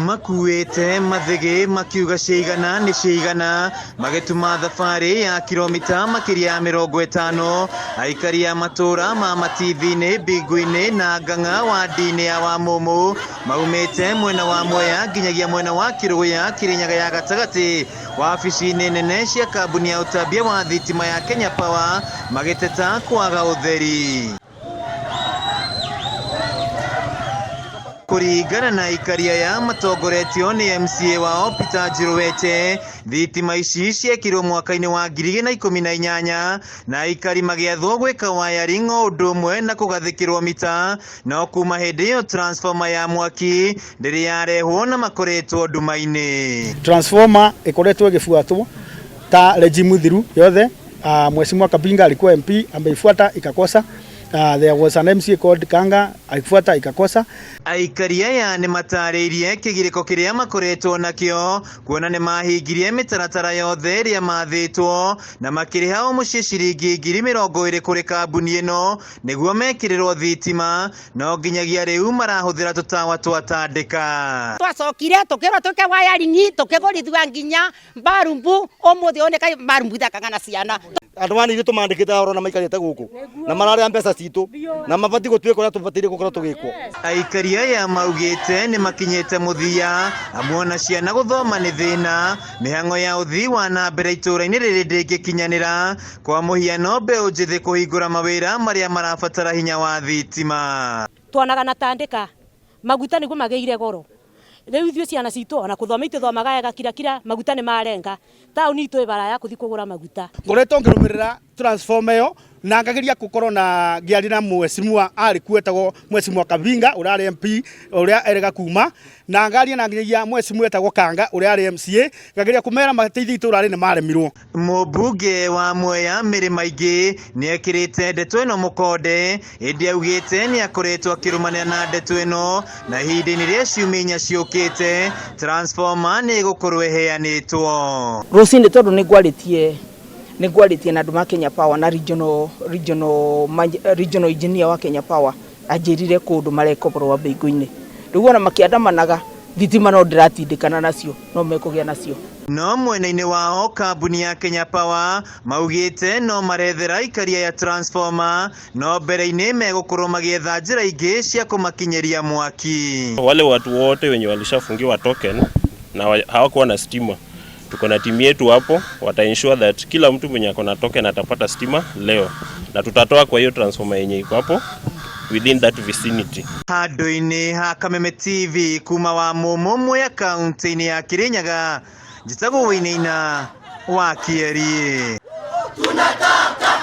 makuite mathege makiuga ciigana ni ciigana magetuma thabarĩ ya kilomita makiria ya 50 aikari ya matura ma mativi-inĩ Mbingu-inĩ na Ng'ang'a wa ndini ya Wamumu maumĩte mwena wa Mwea nginyagia mwena wa Kĩrũya Kirinyaga ya gatagati wabici-inĩ nene cia kambuni ya ũtambia wa thitima ya Kenya Power magĩteta kwaga ũtheri. Kuringana na ikaria ya matongoretio ni MCA wao Peter Njĩrũweche thitima ici ciekirwo mwaka-inĩ wa 2018 na ikari magiathwo gwika wiring o ũndũ ũmwe na kũgathĩkĩrwo mita no kuma hĩndĩ ĩyo transformer ya mwaki ndĩrĩ yarehwo na makoretwo nduma-inĩ. Transformer ikoretwo igifuatwo ta regime thiru yothe. Mheshimiwa Kabinga alikuwa MP ameifuata ikakosa. There was an MC called Kanga alifuata ikakosa. Aikaria ya ni matarĩirie kĩgirĩko kĩrĩa makoretwo nakĩo kuona nĩ mahingirie mĩtaratara yothe ĩrĩa mathĩtwo na makĩrĩha o mũciĩ ciringi 20,000 kũrĩ kambuni ĩno nĩguo mekĩrĩrwo thitima no nginyagia rĩu marahũthĩra tũtawa twatandĩka. Twacokire tũkĩrwo twĩke wiring tũkĩgũrithwa nginya mbarumbu ũmũthĩ oneka mbarumbu thakaga na ciana. Andũ manĩ tũmandĩkĩte oro na maikarĩte gũkũ na mararĩa mbeca citũ na mabati gũtuĩka ũrĩa tũbataire gũkorwo tũgĩkwo. Aikaria ya maugĩte nĩ makinyĩte mũthia amwe na ciana gũthoma nĩ thĩna mĩhang'o ya ũthii wa na mbere itũra-inĩ rĩrĩ ndĩngĩkinyanĩra kwa mũhiano mbeũ njĩthĩ kũhingũra mawĩra marĩa marabatara hinya wa thitima. Tuonaga na tandĩka maguta nĩguo magĩire goro. Rĩu ithuĩ ciana citũ ona kũthoma itũthomaga wega kira maguta nĩ marenga taũni itũ ĩbara ya kũthi kũgũra maguta. Ngoretwo ngĩrũmĩrĩra transformer ĩyo na ngageria gũkorwo na ngiari na mheshimiwa alikuwa etagwo Mheshimiwa Kabinga ũrĩa MP ũrĩa erega kuma na ngaria na nginyagia mheshimiwa etagwo Kanga ũrĩa arĩ MCA ngageria kũmera mateithie itũra rĩnĩ maremirwo. Mũmbunge wa Mwea Mĩrĩ Maingĩ nĩ ekĩrĩte ndeto ĩno mũkonde ĩndĩ augĩte nĩ akoretwo akĩrũmanĩra na ndeto ĩno na ihinda-inĩ rĩa ciumia 4 ciũkĩte transformer nĩ ĩgũkorwo ĩheanĩtwo. Rũcinĩ tondũ nĩ ngwarĩtie na andũ ma Kenya Power na regional engineer wa Kenya Power anjĩrire kũndũ marekoborwo Mbingu-inĩ. Rĩu ona makĩandamanaga thitima no ndiratindĩkana nacio no mekũgĩa nacio. No mwena-inĩ wao kambuni ya Kenya Power maugĩte no marethera ikaria ya transformer no mbere-inĩ megũkorwo magĩetha njĩra ingĩ cia kũmakinyeria mwaki. Wale watu wote wenye walishafungiwa token na hawakuwa na stima, tuko na timu yetu hapo wata ensure that kila mtu mwenye ako na token atapata stima leo na tutatoa kwa hiyo transformer yenye iko hapo within that vicinity. Handũ-inĩ ha Kameme TV kuma Wamumu Mwea kaunti-inĩ ya Kirinyaga njĩtagwo Wainaina wa Kĩeri. Tunataka